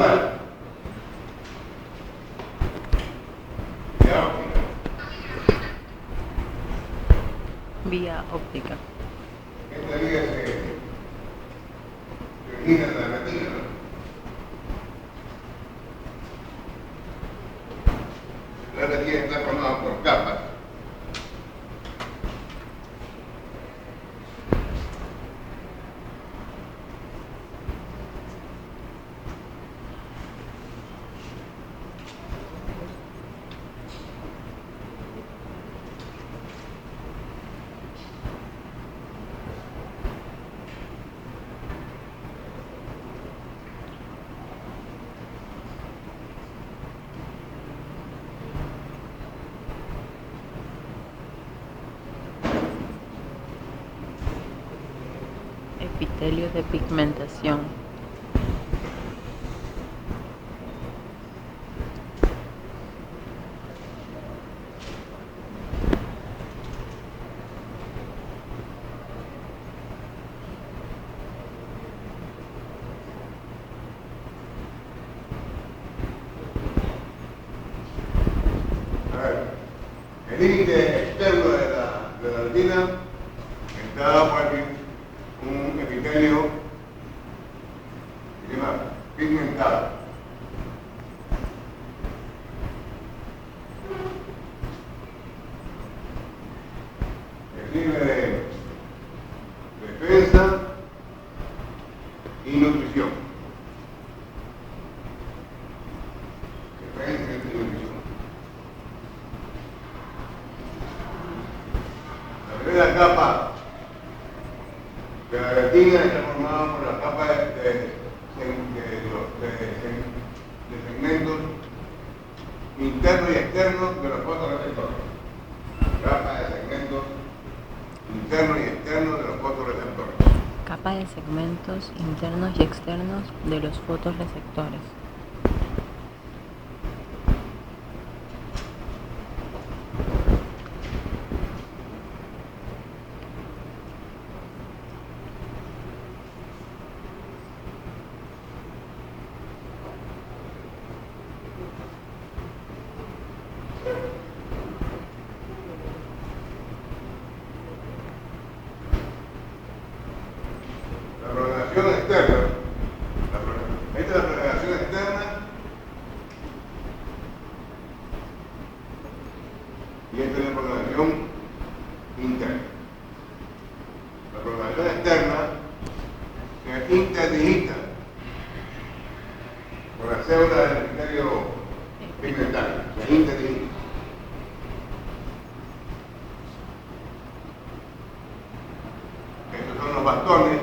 solar. Vía óptica. Vía óptica. Esta vía se origina en la retina, ¿no? La retina está formada por capas. Epitelio de pigmentación. El límite externo de la retina está por aquí, un epitelio que se llama pigmentado. Que sirve de defensa y nutrición. Defensa y nutrición. La primera capa de la retina está formada por la capa de segmentos internos y externos de los fotorreceptores. Capa de segmentos internos y externos de los fotorreceptores. Capa de segmentos internos y externos de los fotorreceptores. La propagación externa, esta es la propagación externa y esta es la propagación interna. La propagación externa se interdigita por las células del epitelio pigmentario, se interdigita. Estos son los bastones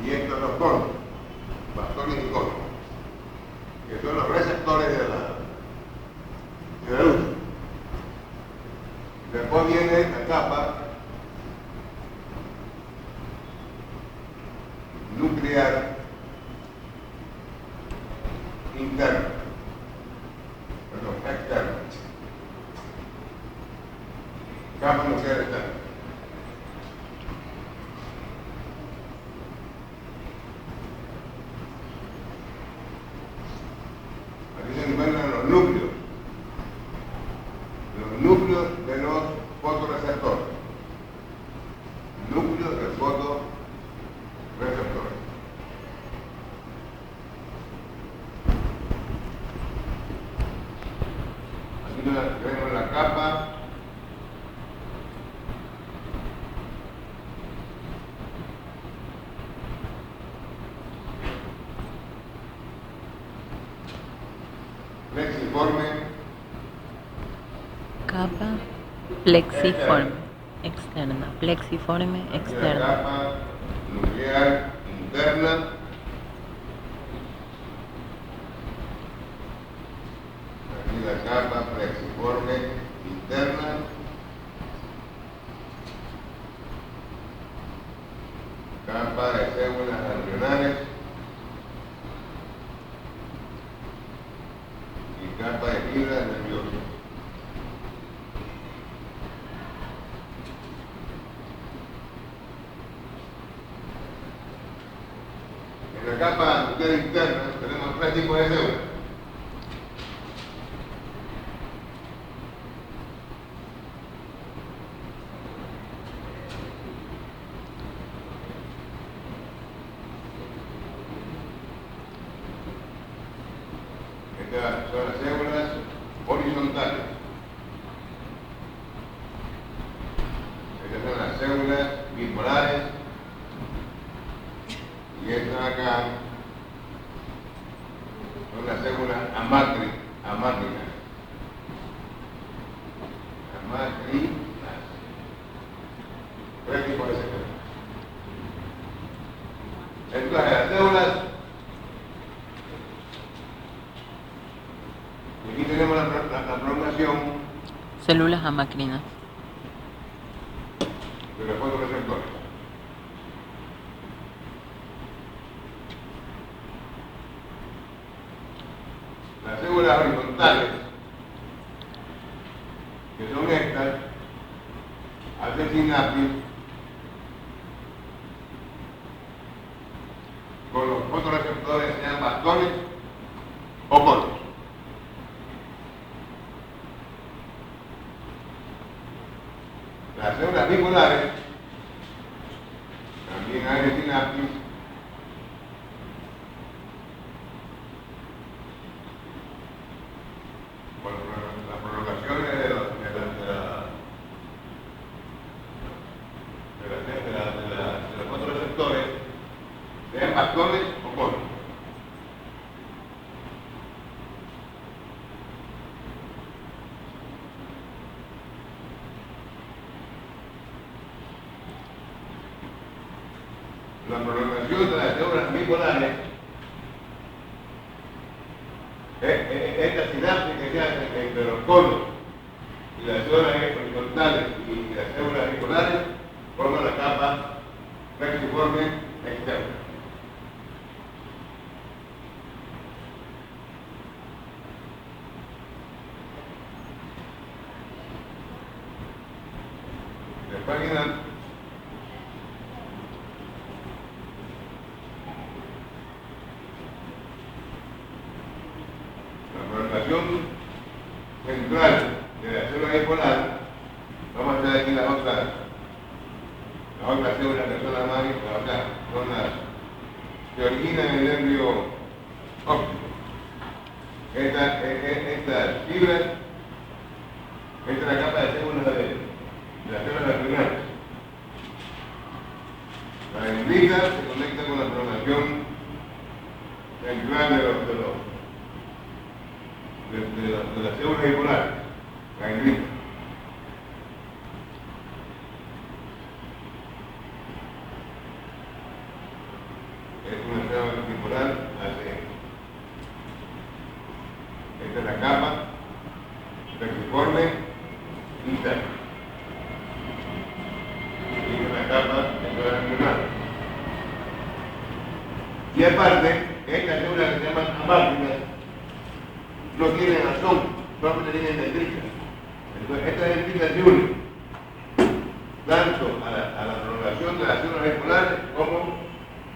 y estos los conos, bastones y conos, que son los receptores de la luz. Después viene la capa nuclear interna, perdón, externa. Capa nuclear externa. Aquí se encuentran los núcleos de los fotorreceptores. Núcleos de fotorreceptores. Aquí tenemos la capa plexiforme Capa plexiforme externa. Plexiforme Aquí la externa. capa nuclear interna. Aquí la capa plexiforme interna. Capa de células ganglionares. Y capa de fibras nerviosas. En la capa nuclear interna tenemos tres tipos de células. Estas son las células horizontales. Estas son las células bipolares. Y estas acá son las células amátricas. Tres tipos de células. Entonces, las células, aquí tenemos la prolongación Células amacrinas. de los fotorreceptores. Las células horizontales, que son estas, hacen sinapsis con los fotorreceptores, sean bastones o conos. Las células bipolares también hay sinapsis con las prolongaciones de los fotorreceptores, sean bastones o conos. La prolongación de las células bipolares, esta sinapsis que se hace entre los conos y las células horizontales y las células bipolares, forman la capa rexiforme externa. La página central de la célula bipolar, vamos a hacer aquí las otras células que son las más importantes, son las que originan el nervio óptico. Estas fibras, esta es la capa de células de las células primarias. La dendrita se conecta con la prolongación central de las células bipolares, la dendrita. Es una célula bipolar, esta es la capa rexiforme interna. Y esta es la capa de células primarias. Y aparte, estas células que se llaman amácrinas no tienen razón, solamente tienen dendritas. Entonces, estas dendritas se unen tanto a la prolongación de las células bipolares como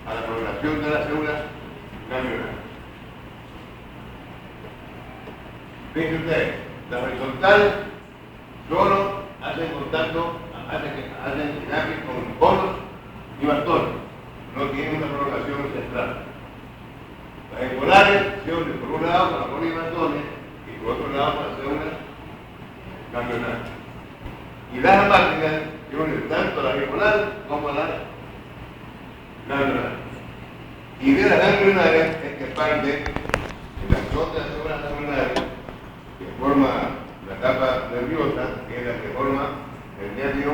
a la prolongación de las células ganglionares. Fíjense ustedes, las horizontales solo hacen contacto, hacen sinapsis con conos y bastones, no tienen una prolongación central. Las bipolares se unen por un lado con los conos y bastones y por otro lado con las células ganglionares. Y las amácrinas se unen tanto a las bipolares como a las ganglionares. Y de las ganglionares es que parte el axón de las células ganglionares que forma la capa nerviosa, que es la que forma el nervio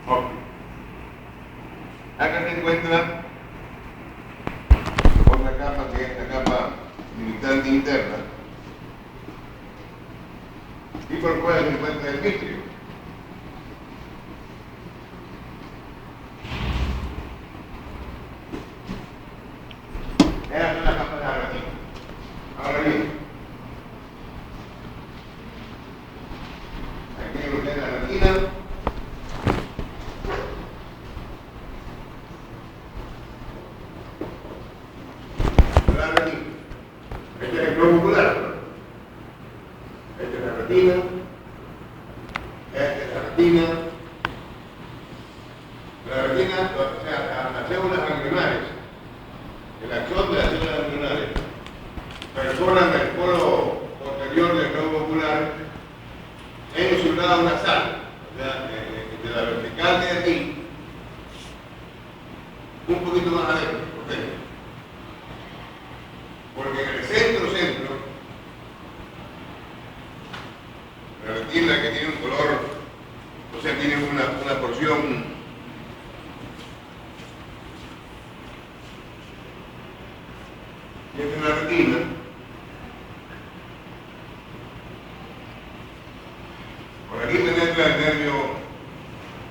óptico. Acá se encuentra otra capa, que es la capa limitante interna, y por fuera se encuentra el vitrio. Esa es la capa de la retina. Ahora bien, aquí lo que es la retina. más nasal, o sea, de la vertical de aquí, un poquito más adentro, ¿ok? Porque en el centro, la retina que tiene un color, o sea, tiene una porción y esta es la retina. Por aquí penetra el nervio,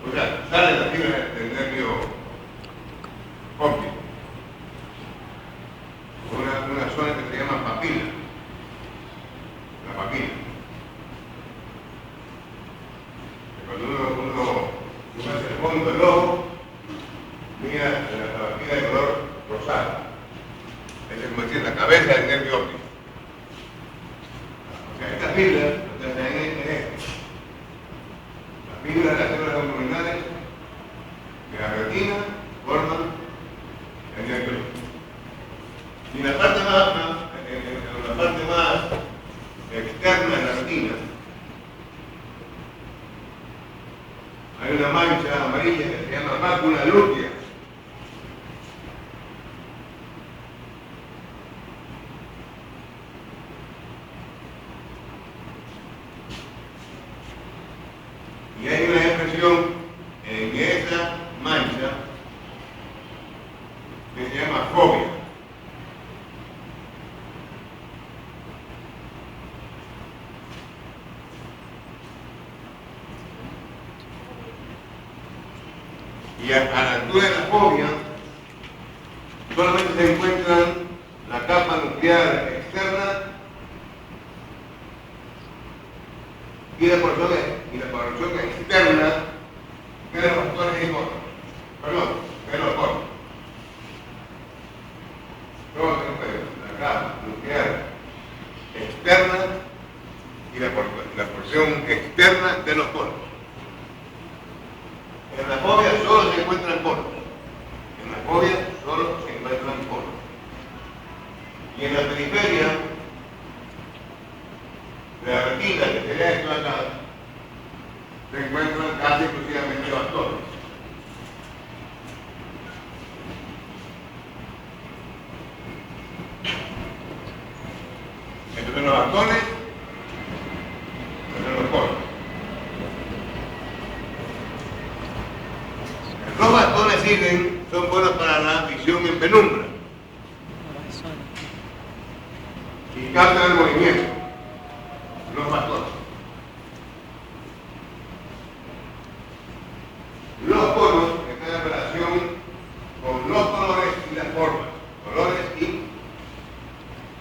o sea, sale la fibra del nervio óptico. Una zona que se llama papila. La papila. Cuando uno hace el fondo del ojo, mira la papila de color rosado. Esa es como decir la cabeza del nervio óptico. O sea, esta fibra, las fibras de las células abdominales de la retina forman el nervio óptico. Y en la parte más externa de la retina hay una mancha amarilla que se llama mácula lútea. Y hay una expresión en esa mancha que se llama fobia. Y a la altura de la fobia solamente se encuentran la capa nuclear externa y la porción externa de los factores iconos. De los corpos. Todo se encuentra la capa nuclear externa y la porción externa de los corpos. En la fobia solo se encuentran conos. En la fobia solo se encuentran conos. Y en la periferia de la retina, que sería esto acá, se encuentran casi exclusivamente bastones. Estos son los bastones, estos son los conos. Los bastones son buenos para la visión en penumbra y captan el movimiento. Los bastones. Los conos están en relación con los colores y las formas. Colores y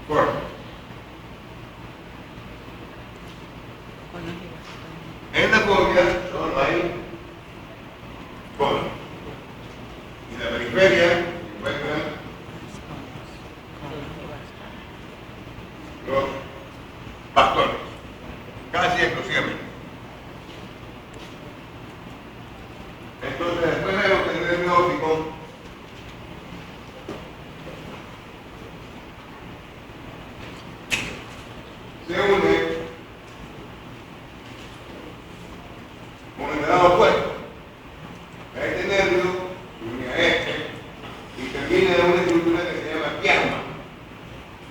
formas. En la fobia solo hay conos. Y la periferia se encuentran los bastones, casi exclusivamente. Entonces, después de lo que el nervio óptico se une con el lado opuesto. A este nervio se une a este y termina en una estructura que se llama quiasma,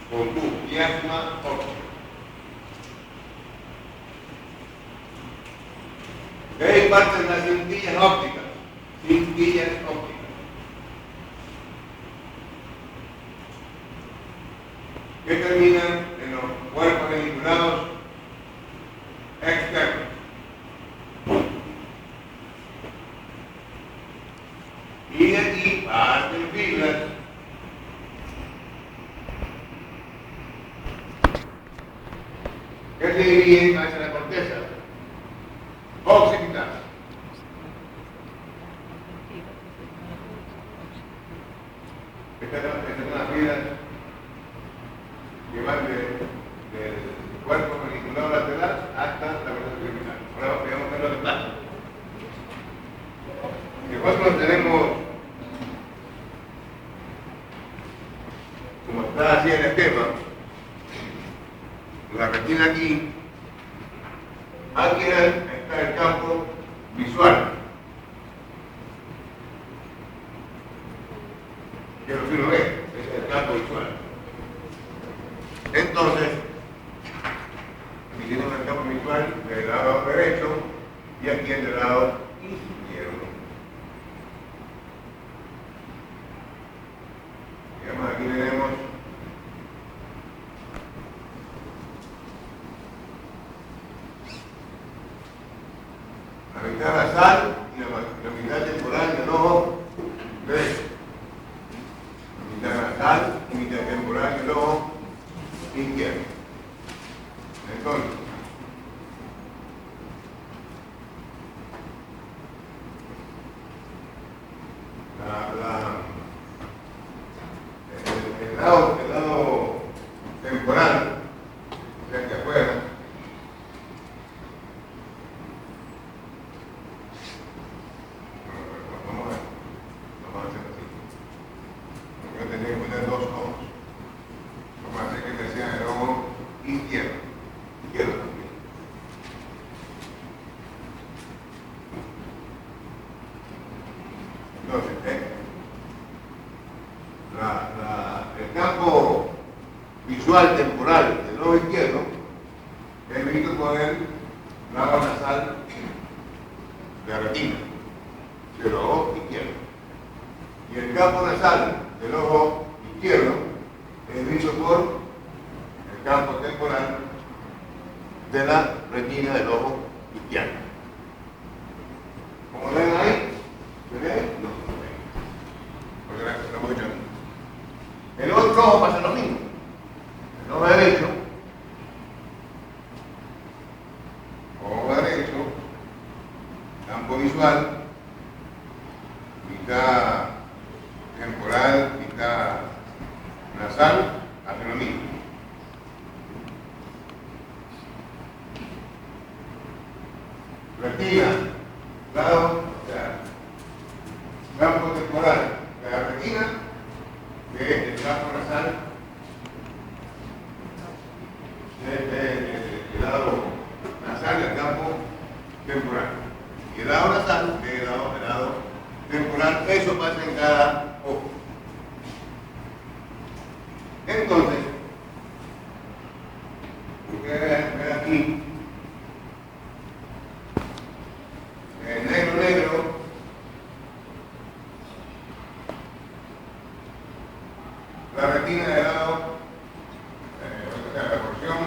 con tu quiasma óptica. De ahí parten las cintillas ópticas, que terminan en los cuerpos veniculados externos. Y de aquí parten fibras que se dirigen hacia la corteza occipital. Estas son las fibras que van del cuerpo veniculado lateral hasta la corteza occipital. Ahora veamos ver lo que pasa. Nosotros tenemos, como está así en el esquema, la retina aquí está el que lo que uno ve, es el campo visual. Entonces, aquí tenemos el campo visual del lado derecho y aquí en el lado izquierdo. Digamos, aquí tenemos la mitad nasal y la mitad temporal del ojo derecho. La mitad nasal y mitad temporal del ojo izquierdo. Entonces, el lado temporal, o sea, que afuera, vamos a hacer así. Yo tendría que poner dos ojos. Vamos a hacer que este sea el ojo izquierdo. Izquierdo también. Entonces, el campo visual temporal del ojo izquierdo es visto por el lado nasal de la retina del ojo izquierdo. Y el campo nasal del ojo izquierdo es visto por el campo temporal de la retina del ojo izquierdo. Como ven ahí, ¿se ve? No, porque lo hemos hecho aquí. El otro ojo pasa lo mismo. El ojo derecho, campo visual, mitad temporal, mitad nasal, hace lo mismo. Retina, lado, o sea, campo temporal de la retina, que es el campo nasal, el lado nasal del campo temporal. Y el lado nasal, que es el lado temporal, eso pasa en cada ojo. Entonces, ustedes ven aquí, el negro, la retina del lado, o sea, la porción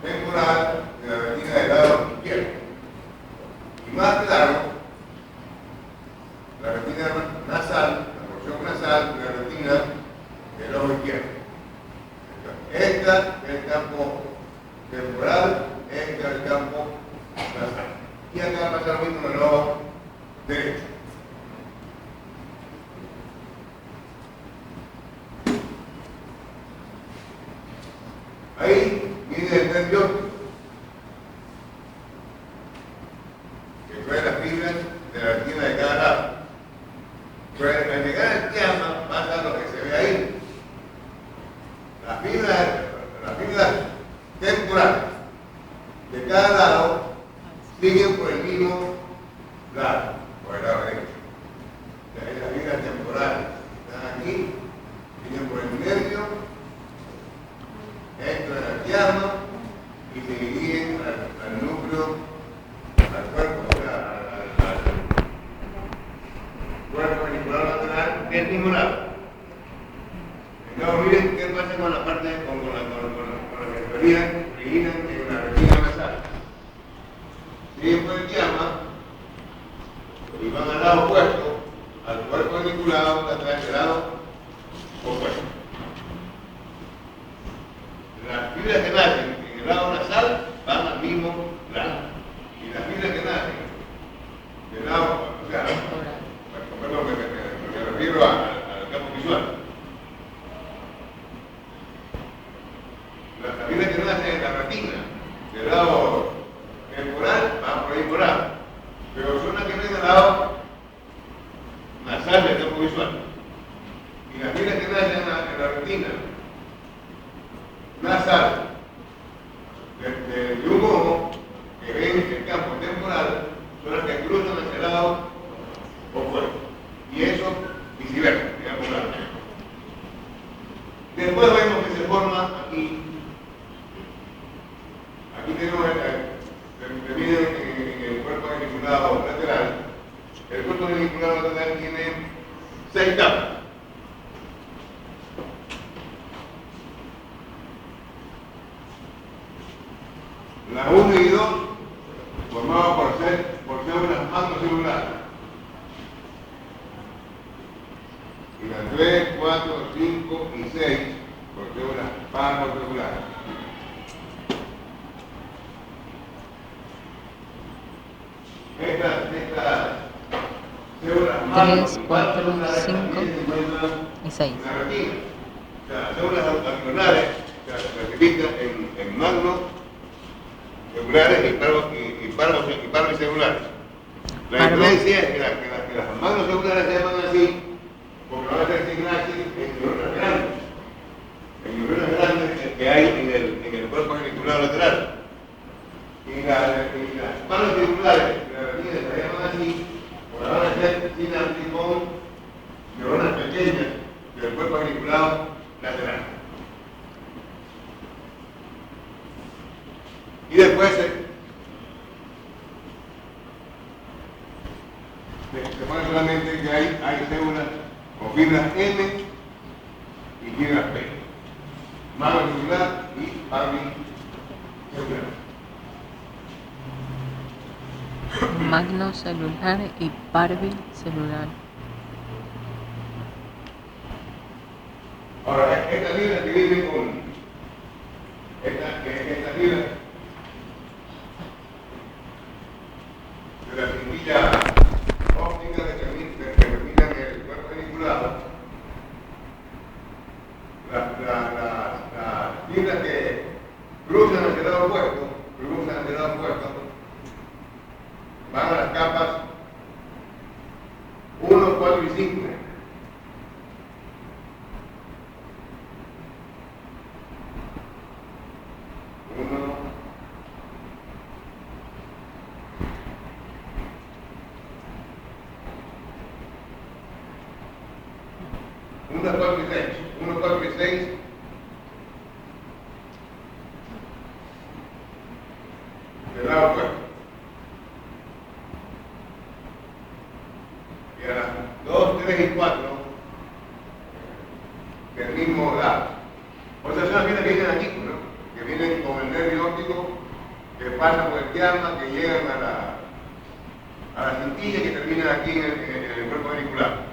temporal de la retina del lado izquierdo. Y más claro, la retina nasal, la porción nasal de la retina del ojo izquierdo. Esta es el campo temporal, este es el campo nasal. Y acá pasa lo mismo en el ojo derecho. Ahí viene el nervio que trae las fibras de la retina de cada lado. Pero al llegar al diafragma pasa lo que se ve ahí. Las fibras temporales de cada lado siguen por el mismo lado, por el lado derecho. Las fibras temporales están aquí, siguen por el nervio, entran al diafragma y se dirigen al núcleo, al cuerpo, o sea, al cuerpo venicular lateral del mismo lado. Entonces miren qué pasa con la parte, con la que originan en la retina nasal. Siguen por el diafragma y van al lado opuesto, al cuerpo venicular lateral del lado opuesto. Las fibras que nacen en el lado nasal van al mismo lado. Y las fibras que nacen del lado, o sea, perdón, me refiero al campo visual. Las fibras que nacen en la retina del lado temporal van por ahí por lado. Pero son las que vienen del lado nasal del campo visual. Y las fibras que nacen en la retina nasal de un ojo que ven el campo temporal son las que cruzan hacia el lado opuesto. Y eso viceversa, digamos. Después vemos que se forma aquí. Aquí tenemos se mide en el cuerpo geniculado lateral. El cuerpo geniculado lateral tiene 6 capas. La 1 y 2 formadas por células macrocelulares. Y las 3, 4, 5 y 6 por células macrocelulares. Estas células 3, 4, 5 y 6. la retina. O sea, las células alveolares se clasifican en magno celulares y parvicelulares. La diferencia es que las magnocelulares se llaman así porque van a ser signasis en neuronas grandes. En neuronas grandes que hay en el cuerpo geniculado lateral. Y las parvicelulares, las retinas se llaman así porque van a ser sinapsis con neuronas pequeñas del cuerpo geniculado lateral. Y después se pone solamente que hay células o fibras M y fibras P. Macrocelular y parvicelular. Magnocelular y parvicelular. Ahora, estas fibras que vienen con estas fibras de la cintilla óptica que terminan el cuerpo geniculado, las fibras que cruzan hacia el lado opuesto, van a las capas 1, 4 y 5. Uno, 4 y 6. Del lado opuesto. Y a las 2, 3 y 4 del mismo lado. O sea, son las fibras que vienen aquí, ¿no? Que vienen con el nervio óptico, que pasan por el diafragma, que llegan a la cintilla que terminan aquí en el cuerpo genicular.